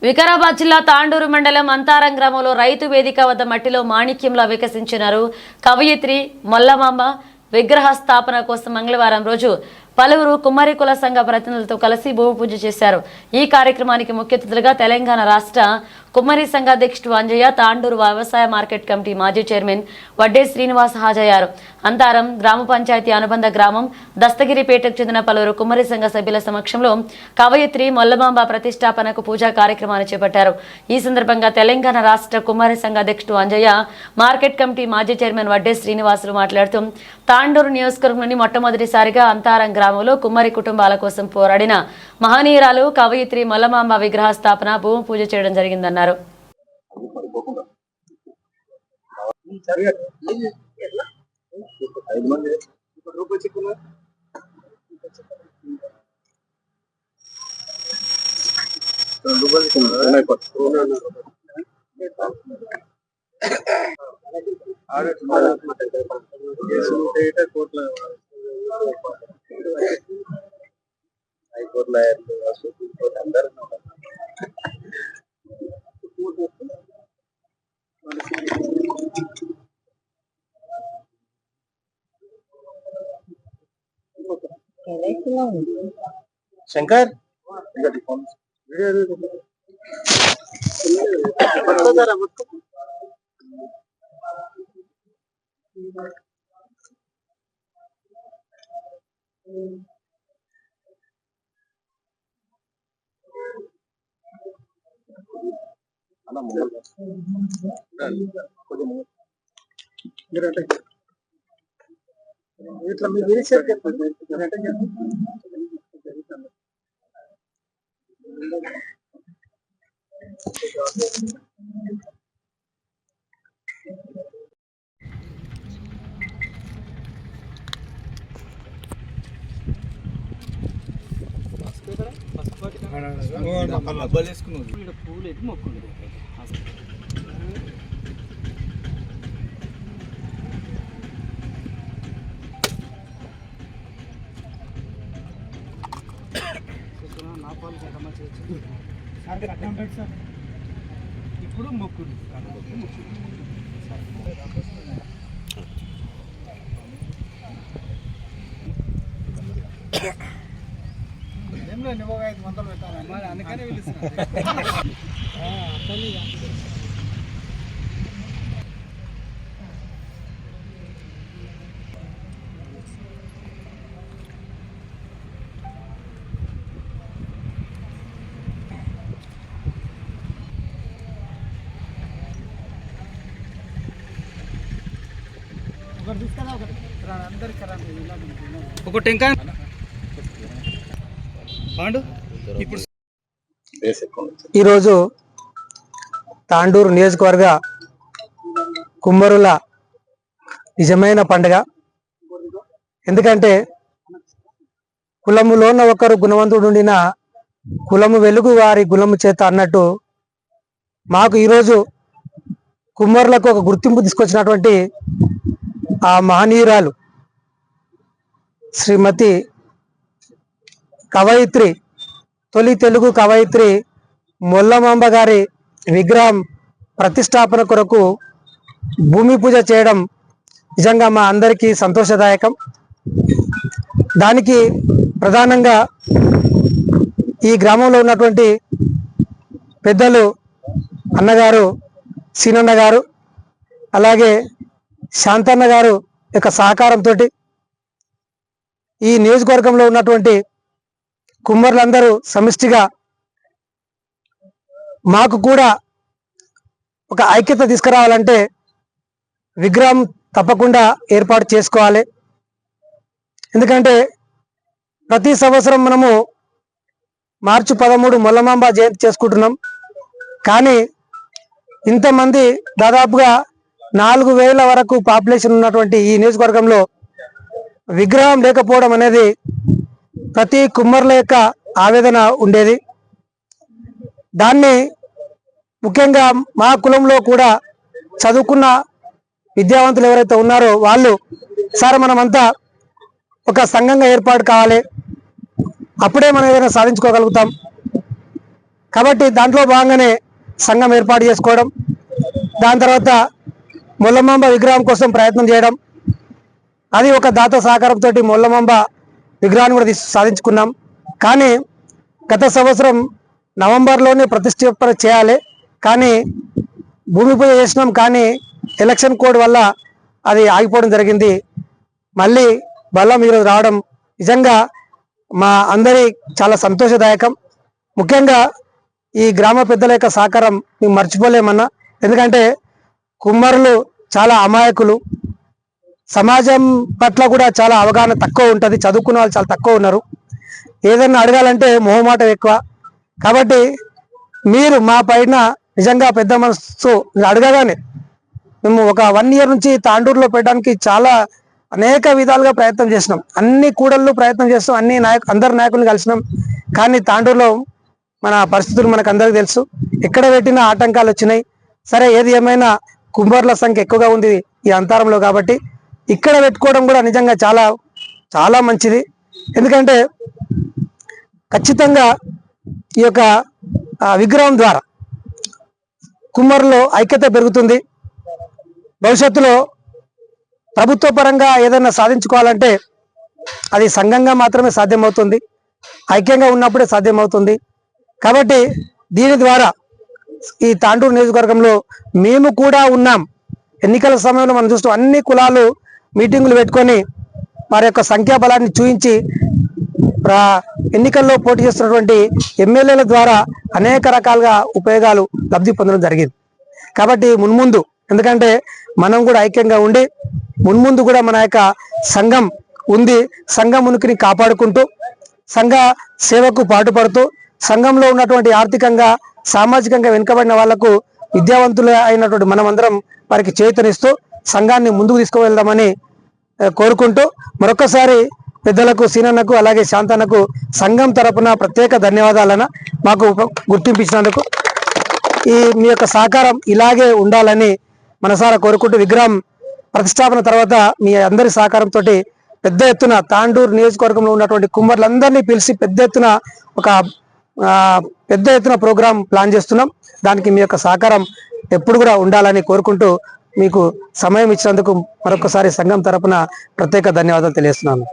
వికారాబాద్ జిల్లా తాండూరు మండలం అంతారం గ్రామంలో రైతు వేదిక వద్ద మట్టిలో మాణిక్యంలా వికసించినారు కవయిత్రి మొల్లమాంబ విగ్రహ స్థాపన కోసం మంగళవారం రోజు పలువురు కుమ్మరి కుల సంఘ ప్రతినిధులతో కలిసి భూమి పూజ చేశారు। ఈ కార్యక్రమానికి ముఖ్య అతిథులుగా తెలంగాణ రాష్ట్ర కుమ్మరి సంఘ అధ్యక్షుడు అంజయ్య, తాండూరు వ్యవసాయ మార్కెట్ కమిటీ మాజీ చైర్మన్ వడ్డే శ్రీనివాస్ హాజరయ్యారు। అంతారం గ్రామ పంచాయతీ అనుబంధ గ్రామం దస్తగిరిపేటకు చెందిన పలువురు కుమ్మరి సంఘ సభ్యుల సమక్షంలో కవయిత్రి మొల్లమాంబ ప్రతిష్టాపనకు పూజా కార్యక్రమాన్ని చేపట్టారు। ఈ సందర్భంగా తెలంగాణ రాష్ట్ర కుమ్మరి సంఘ అధ్యక్షుడు అంజయ్య, మార్కెట్ కమిటీ మాజీ చైర్మన్ వడ్డే శ్రీనివాసులు మాట్లాడుతూ తాండూరు నియోజకవర్గంలోని మొట్టమొదటిసారిగా అంతారం గ్రామంలో కుమ్మరి కుటుంబాల కోసం పోరాడిన మహనీయురాలు కవయిత్రి మొల్లమాంబ విగ్రహ స్థాపన భూమి పూజ చేయడం జరిగిందన్నారు। शंकर ఇట్లా మీరు విరిచారు చెప్పండి పూలు ఎత్తి మొక్కుంది ఇప్పుడు మొక్కుడు నిమ్మగా 500 పెట్టాలి అందుకనే పిలుస్తున్నా ఒక టెంకాయ ఈరోజు తాండూరు నియోజకవర్గ కుమ్మరుల నిజమైన పండుగ। ఎందుకంటే కులములోన ఒకరు గుణవంతుడు ఉండిన కులము వెలుగు వారి గుణము చేత అన్నట్టు మాకు ఈరోజు కుమ్మరులకు ఒక గుర్తింపు తీసుకొచ్చినటువంటి ఆ మహనీయురాలు శ్రీమతి కవయిత్రి, తొలి తెలుగు కవయిత్రి మొల్లమాంబ గారి విగ్రహం ప్రతిష్టాపన కొరకు భూమి పూజ చేయడం నిజంగా మా అందరికీ సంతోషదాయకం। దానికి ప్రధానంగా ఈ గ్రామంలో ఉన్నటువంటి పెద్దలు అన్నగారు సీనన్న గారు, అలాగే శాంతన్న గారు యొక్క సహకారంతో ఈ నియోజకవర్గంలో ఉన్నటువంటి కుమ్మరులందరూ సమిష్టిగా మాకు కూడా ఒక ఐక్యత తీసుకురావాలంటే విగ్రహం తప్పకుండా ఏర్పాటు చేసుకోవాలి। ఎందుకంటే ప్రతి సంవత్సరం మనము మార్చి 13 మొల్లమాంబ జయంతి చేసుకుంటున్నాం, కానీ ఇంతమంది దాదాపుగా 4000 వరకు పాపులేషన్ ఉన్నటువంటి ఈ నియోజకవర్గంలో విగ్రహం లేకపోవడం అనేది ప్రతి కుమ్మరుల యొక్క ఆవేదన ఉండేది। దాన్ని ముఖ్యంగా మా కులంలో కూడా చదువుకున్న విద్యావంతులు ఎవరైతే ఉన్నారో వాళ్ళు సార్ మనమంతా ఒక సంఘంగా ఏర్పాటు కావాలి, అప్పుడే మనం ఏదైనా సాధించుకోగలుగుతాం, కాబట్టి దాంట్లో భాగంగానే సంఘం ఏర్పాటు చేసుకోవడం, దాని తర్వాత మొల్లమాంబ విగ్రహం కోసం ప్రయత్నం చేయడం, అది ఒక దాత సహకారంతో మొల్లమాంబ విగ్రహాన్ని కూడా సాధించుకున్నాం. కానీ గత సంవత్సరం నవంబర్లోనే ప్రతిష్టాపన చేయాలి, కానీ భూమి పూజ చేసినాం, కానీ ఎలక్షన్ కోడ్ వల్ల అది ఆగిపోవడం జరిగింది. మళ్ళీ బలం ఈరోజు రావడం నిజంగా మా అందరి చాలా సంతోషదాయకం. ముఖ్యంగా ఈ గ్రామ పెద్దల యొక్క సహకారం మేము మర్చిపోలేమన్నా. ఎందుకంటే కుమ్మరులు చాలా అమాయకులు, సమాజం పట్ల కూడా చాలా అవగాహన తక్కువ ఉంటుంది, చదువుకున్న వాళ్ళు చాలా తక్కువ ఉన్నారు, ఏదన్నా అడగాలంటే మొహమాటం ఎక్కువ. కాబట్టి మీరు మా పైన నిజంగా పెద్ద మనసు అడగగానే మేము ఒక 1 year నుంచి తాండూరులో పెట్టడానికి చాలా అనేక విధాలుగా ప్రయత్నం చేసినాం, అన్ని కూడళ్ళు ప్రయత్నం చేస్తాం, అందరు నాయకులను కలిసినాం. కానీ తాండూరులో మన పరిస్థితులు మనకు అందరికీ తెలుసు, ఎక్కడ పెట్టినా ఆటంకాలు వచ్చినాయి. సరే, ఏది ఏమైనా కుమ్మర్ల సంఖ్య ఎక్కువగా ఉంది ఈ అంతరంలో, కాబట్టి ఇక్కడ పెట్టుకోవడం కూడా నిజంగా చాలా చాలా మంచిది. ఎందుకంటే ఖచ్చితంగా ఈ యొక్క విగ్రహం ద్వారా కుమ్మరులో ఐక్యత పెరుగుతుంది. భవిష్యత్తులో ప్రభుత్వ పరంగా ఏదైనా సాధించుకోవాలంటే అది సంఘంగా మాత్రమే సాధ్యమవుతుంది, ఐక్యంగా ఉన్నప్పుడే సాధ్యమవుతుంది. కాబట్టి దీని ద్వారా ఈ తాండూరు నియోజకవర్గంలో మేము కూడా ఉన్నాం. ఎన్నికల సమయంలో మనం చూస్తాం, అన్ని కులాలు మీటింగులు పెట్టుకొని వారి యొక్క సంఖ్యాబలాన్ని చూపించి ఎన్నికల్లో పోటీ చేస్తున్నటువంటి ఎమ్మెల్యేల ద్వారా అనేక రకాలుగా ఉపయోగాలు లబ్ధి పొందడం జరిగింది. కాబట్టి మున్ముందు, ఎందుకంటే మనం కూడా ఐక్యంగా ఉండి మున్ముందు కూడా మన యొక్క సంఘం ఉంది, సంఘం ఉనికిని కాపాడుకుంటూ సంఘ సేవకు పాటుపడుతూ సంఘంలో ఉన్నటువంటి ఆర్థికంగా సామాజికంగా వెనుకబడిన వాళ్లకు విద్యావంతులు అయినటువంటి మనమందరం వారికి చేతనిస్తూ సంఘాన్ని ముందుకు తీసుకువెళ్దామని కోరుకుంటూ మరొకసారి పెద్దలకు, సీనన్నకు, అలాగే శాంతన్నకు సంఘం తరపున ప్రత్యేక ధన్యవాదాలన్న మాకు గుర్తింపించినందుకు. మీ యొక్క సహకారం ఇలాగే ఉండాలని మనసారా కోరుకుంటూ, విగ్రహం ప్రతిష్టాపన తర్వాత మీ అందరి సహకారంతో పెద్ద ఎత్తున తాండూరు నియోజకవర్గంలో ఉన్నటువంటి కుమ్మర్లందరినీ పిలిచి పెద్ద ఎత్తున ప్రోగ్రాం ప్లాన్ చేస్తున్నాం. దానికి మీ యొక్క సహకారం ఎప్పుడు కూడా ఉండాలని కోరుకుంటూ మీకు సమయం ఇచ్చినందుకు మరొకసారి సంఘం తరపున ప్రత్యేక ధన్యవాదాలు తెలియజేస్తున్నాను.